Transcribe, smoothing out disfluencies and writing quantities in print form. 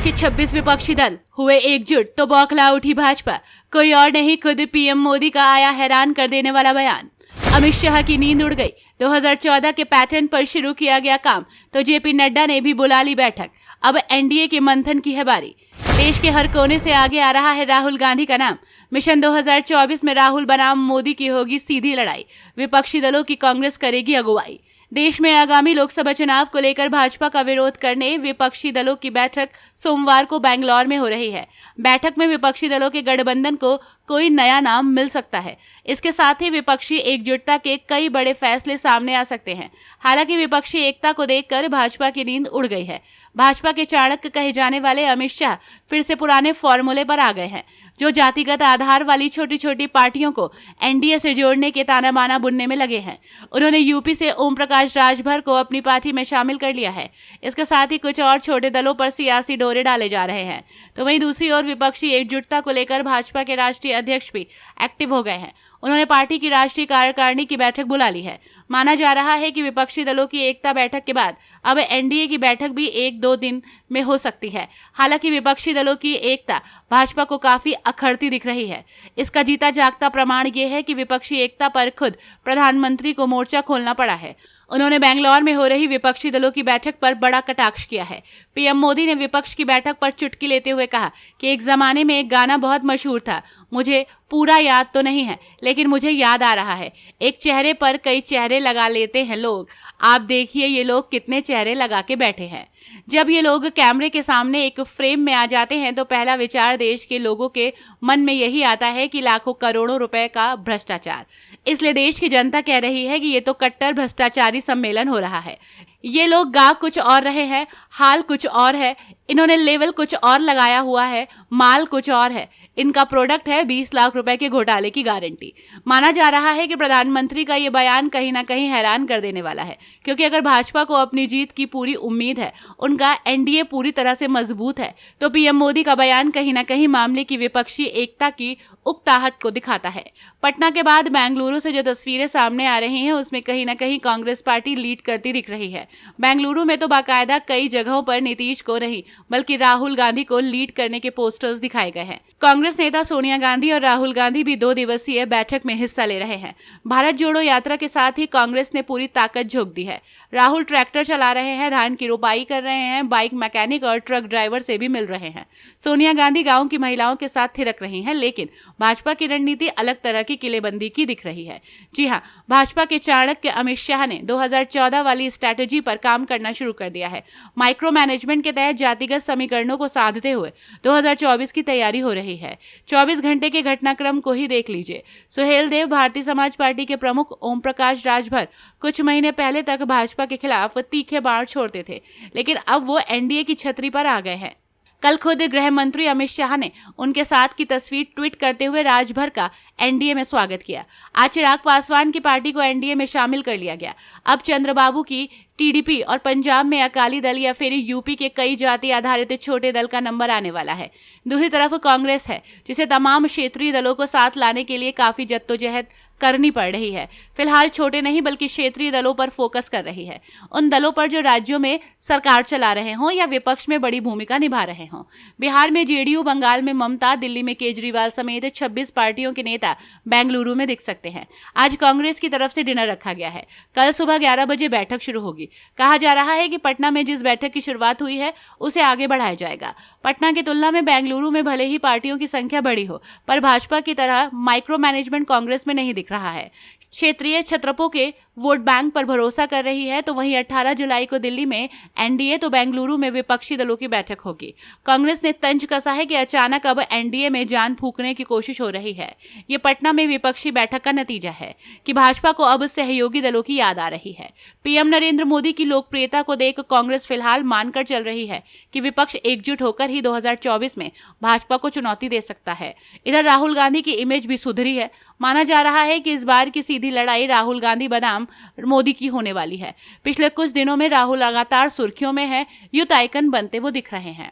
के 26 विपक्षी दल हुए एकजुट तो बौखला उठी भाजपा। कोई और नहीं, खुद पीएम मोदी का आया हैरान कर देने वाला बयान। अमित शाह की नींद उड़ गई। 2014 के पैटर्न पर शुरू किया गया काम तो जेपी नड्डा ने भी बुला ली बैठक। अब एनडीए के मंथन की है बारी। देश के हर कोने से आगे आ रहा है राहुल गांधी का नाम। मिशन 2024 में राहुल बनाम मोदी की होगी सीधी लड़ाई। विपक्षी दलों की कांग्रेस करेगी अगुवाई। देश में आगामी लोकसभा चुनाव को लेकर भाजपा का विरोध करने विपक्षी दलों की बैठक सोमवार को बेंगलौर में हो रही है। बैठक में विपक्षी दलों के गठबंधन को कोई नया नाम मिल सकता है। इसके साथ ही विपक्षी एकजुटता के कई बड़े फैसले सामने आ सकते हैं। हालांकि विपक्षी एकता को देखकर भाजपा की नींद उड़ गई है। भाजपा के चाणक्य कहे जाने वाले अमित शाह फिर से पुराने फॉर्मूले पर आ गए हैं, जो जातिगत आधार वाली छोटी छोटी पार्टियों को एनडीए से जोड़ने के ताना बाना बुनने में लगे हैं। उन्होंने यूपी से ओम प्रकाश राजभर को अपनी पार्टी में शामिल कर लिया है। इसके साथ ही कुछ और छोटे दलों पर सियासी डोरे डाले जा रहे हैं। तो वहीं दूसरी ओर विपक्षी एकजुटता को लेकर भाजपा के राष्ट्रीय अध्यक्ष भी एक्टिव हो गए हैं। उन्होंने पार्टी की राष्ट्रीय कार्यकारिणी की बैठक बुला ली है। माना जा रहा है कि विपक्षी दलों की एकता बैठक के बाद अब एनडीए की बैठक भी 1-2 दिन में हो सकती है। हालांकि विपक्षी दलों की एकता भाजपा को काफी अखरती दिख रही है। इसका जीता जागता प्रमाण यह है कि विपक्षी एकता पर खुद प्रधानमंत्री को मोर्चा खोलना पड़ा है। उन्होंने बेंगलौर में हो रही विपक्षी दलों की बैठक पर बड़ा कटाक्ष किया है। पीएम मोदी ने विपक्ष की बैठक पर चुटकी लेते हुए कहा कि एक जमाने में एक गाना बहुत मशहूर था, मुझे पूरा याद तो नहीं है लेकिन मुझे याद आ रहा है, एक चेहरे पर कई चेहरे लगा लेते हैं लोग। आप देखिए ये लोग कितने चेहरे लगा के बैठे हैं। जब ये लोग कैमरे के सामने एक फ्रेम में आ जाते हैं तो पहला विचार देश के लोगों के मन में यही आता है कि लाखों करोड़ों रुपए का भ्रष्टाचार। इसलिए देश की जनता कह रही है कि ये तो कट्टर भ्रष्टाचारी सम्मेलन हो रहा है। ये लोग गा कुछ और रहे हैं, हाल कुछ और है, इन्होंने लेवल कुछ और लगाया हुआ है, माल कुछ और है। इनका प्रोडक्ट है 20 लाख रुपए के घोटाले की गारंटी। माना जा रहा है कि प्रधानमंत्री का ये बयान कहीं ना कहीं हैरान कर देने वाला है, क्योंकि अगर भाजपा को अपनी जीत की पूरी उम्मीद है, उनका एनडीए पूरी तरह से मजबूत है, तो पीएम मोदी का बयान कहीं ना कहीं मामले की विपक्षी एकता की उकताहट को दिखाता है। पटना के बाद बेंगलुरु से जो तस्वीरें सामने आ रही हैं उसमें कहीं ना कहीं कांग्रेस पार्टी लीड करती दिख रही है। बेंगलुरु में तो बाकायदा कई जगहों पर नीतीश को नहीं बल्कि राहुल गांधी को लीड करने के पोस्टर्स दिखाए गए हैं। कांग्रेस नेता सोनिया गांधी और राहुल गांधी भी 2 दिवसीय बैठक में हिस्सा ले रहे हैं। भारत जोड़ो यात्रा के साथ ही कांग्रेस ने पूरी ताकत झोंक दी है। राहुल ट्रैक्टर चला रहे हैं, धान की रोपाई कर रहे हैं, बाइक मैकेनिक और ट्रक ड्राइवर से भी मिल रहे हैं। सोनिया गांधी गांव की महिलाओं के साथ थिरक रही हैं, लेकिन भाजपा की रणनीति अलग तरह की किलेबंदी की दिख रही है। जी हां, भाजपा के चाणक्य अमित शाह ने 2014 वाली स्ट्रैटेजी पर काम करना शुरू कर दिया है। माइक्रो मैनेजमेंट के तहत जातिगत समीकरणों को साधते हुए 2024 की तैयारी हो रही है। 24 घंटे के घटनाक्रम को ही देख लीजिए। सुहेल देव, भारतीय समाज पार्टी के प्रमुख ओम प्रकाश राजभर कुछ महीने पहले तक भाजपा के खिलाफ तीखे बाण छोड़ते थे, लेकिन अब वो एनडीए की छतरी पर आ गए हैं। कल खुद गृह मंत्री अमित शाह ने उनके साथ की तस्वीर ट्वीट करते हुए राजभर का एनडीए में स्वागत किया। आज चिराग पासवान की पार्टी को एनडीए में शामिल कर लिया गया। अब चंद्रबाबू की टीडीपी और पंजाब में अकाली दल या फिर यूपी के कई जाति आधारित छोटे दल का नंबर आने वाला है। दूसरी तरफ कांग्रेस है, जिसे तमाम क्षेत्रीय दलों को साथ लाने के लिए काफी जद्दोजहद करनी पड़ रही है। फिलहाल छोटे नहीं बल्कि क्षेत्रीय दलों पर फोकस कर रही है, उन दलों पर जो राज्यों में सरकार चला रहे हों या विपक्ष में बड़ी भूमिका निभा रहे हों। बिहार में जेडीयू, बंगाल में ममता, दिल्ली में केजरीवाल समेत 26 पार्टियों के नेता बेंगलुरु में दिख सकते हैं। आज कांग्रेस की तरफ से डिनर रखा गया है। कल सुबह 11 बजे बैठक शुरू होगी। कहा जा रहा है कि पटना में जिस बैठक की शुरुआत हुई है उसे आगे बढ़ाया जाएगा। पटना की तुलना में बेंगलुरु में भले ही पार्टियों की संख्या बड़ी हो, पर भाजपा की तरह माइक्रो मैनेजमेंट कांग्रेस में नहीं दिख रहा है। क्षेत्रीय छत्रपों के वोट बैंक पर भरोसा कर रही है। तो वहीं 18 जुलाई को दिल्ली में एनडीए तो बेंगलुरु में विपक्षी दलों की बैठक होगी। कांग्रेस ने तंज कसा है कि अचानक अब एनडीए में जान फूंकने की कोशिश हो रही है। ये पटना में विपक्षी बैठक का नतीजा है कि भाजपा को अब सहयोगी दलों की याद आ रही है। पीएम नरेंद्र मोदी की लोकप्रियता को देख कांग्रेस फिलहाल मानकर चल रही है कि विपक्ष एकजुट होकर ही 2024 में भाजपा को चुनौती दे सकता है। इधर राहुल गांधी की इमेज भी सुधरी है। माना जा रहा है कि इस बार की सीधी लड़ाई राहुल गांधी बनाम मोदी की होने वाली है। पिछले कुछ दिनों में राहुल लगातार सुर्खियों में है, यूथ आइकन बनते वो दिख रहे हैं।